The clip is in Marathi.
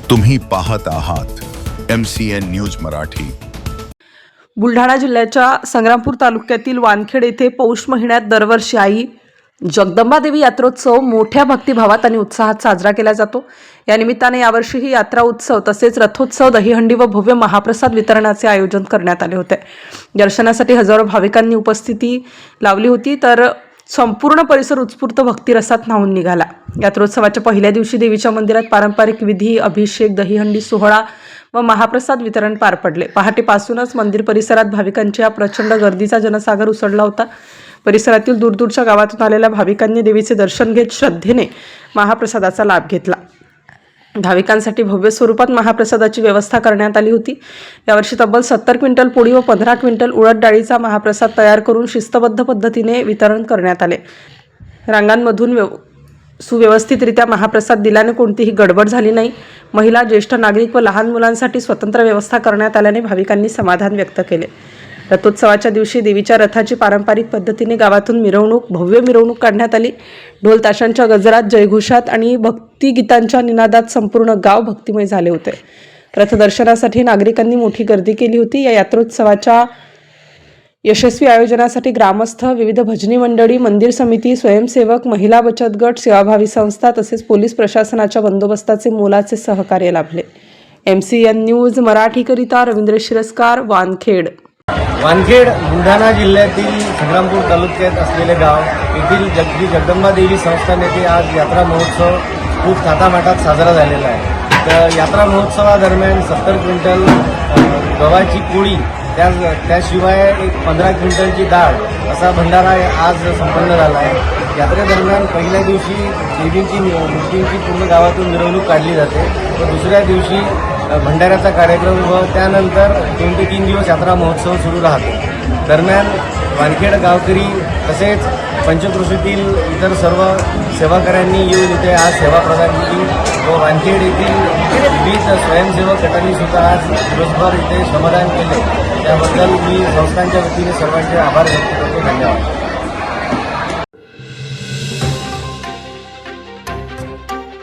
तुम्ही पाहत आहात MCN न्यूज मराठी। बुलढाणा जिल्ह्याच्या संग्रामपूर तालुक्यातील वानखेड येथे पौष महिन्यात दरवर्षी आई जगदंबा देवी यात्रोत्सव मोठ्या भक्तिभावात आणि उत्साहात साजरा केला जातो। या निमित्ताने यावर्षीही यात्रा उत्सव तसेच रथोत्सव, दहीहंडी व भव्य महाप्रसाद वितरणाचे आयोजन करण्यात आले होते। दर्शनासाठी हजारो भाविकांनी उपस्थिती लावली होती, तर संपूर्ण परिसर उत्स्फूर्त भक्तिरसात न्हाऊन निघाला। यात्रोत्सवाच्या पहिल्या दिवशी देवीच्या मंदिरात पारंपरिक विधी, अभिषेक, दहीहंडी सोहळा व महाप्रसाद वितरण पार पडले। पहाटेपासूनच मंदिर परिसरात भाविकांच्या प्रचंड गर्दीचा जनसागर उसळला होता। परिसरातील दूरदूरच्या गावातून आलेल्या भाविकांनी देवीचे दर्शन घेत श्रद्धेने महाप्रसादाचा लाभ घेतला। भाविकांसाठी भव्य स्वरूपात महाप्रसादाची व्यवस्था करण्यात आली होती। यावर्षी तब्बल 70 क्विंटल पोळी व 15 क्विंटल उडद डाळीचा महाप्रसाद तयार करून शिस्तबद्ध पद्धतीने वितरण करण्यात आले। रांगांमधून सुव्यवस्थितरित्या महाप्रसाद दिल्याने कोणतीही गडबड झाली नाही। महिला, ज्येष्ठ नागरिक व लहान मुलांसाठी स्वतंत्र व्यवस्था करण्यात आल्याने भाविकांनी समाधान व्यक्त केले। रथोत्सवाच्या दिवशी देवीच्या रथाची पारंपरिक पद्धतीने गावातून भव्य मिरवणूक काढण्यात आली। ढोल ताशांच्या गजरात, जयघोषात आणि भक्तिगीतांच्या निनादात संपूर्ण गाव भक्तिमय झाले होते। रथदर्शनासाठी नागरिकांनी मोठी गर्दी केली होती। या यात्रोत्सवाच्या यशस्वी आयोजनासाठी ग्रामस्थ, विविध भजनी मंडळी, मंदिर समिती, स्वयंसेवक, महिला बचत गट, सेवाभावी संस्था तसेच पोलीस प्रशासनाच्या बंदोबस्ताचे मोलाचे सहकार्य लाभले। MCN न्यूज मराठीकरिता रवींद्र शिरस्कार, वानखेड। वानखेड बुलढाणा जिल्ह्यातील संग्रामपूर तालुक्यात असलेले गाव येथील जगदंबा देवी संस्थान येथे आज यात्रा महोत्सव खूप थाटामाटात साजरा झालेला आहे। तर यात्रा महोत्सवादरम्यान 70 क्विंटल गव्हाची पोळी, त्याशिवाय 15 क्विंटलची डाळ असा भंडारा आज संपन्न झाला आहे। यात्रेदरम्यान पहिल्या दिवशी देवींची मूर्तींची पूर्ण गावातून मिरवणूक काढली जाते व दुसऱ्या दिवशी भंडाऱ्याचा कार्यक्रम व त्यानंतर 2 ते 3 दिवस यात्रा महोत्सव सुरू राहतो। दरम्यान वानखेड गावकरी तसेच पंचक्रोशीतील इतर सर्व सेवाकऱ्यांनी येऊन इथे आज सेवा प्रदान केली व वानखेड येथील विविध स्वयंसेवक गटांनी सुद्धा आज दिवसभर इथे श्रमदान केले। त्याबद्दल मी संस्थांच्या वतीने सर्वांचे आभार व्यक्त करतो। धन्यवाद।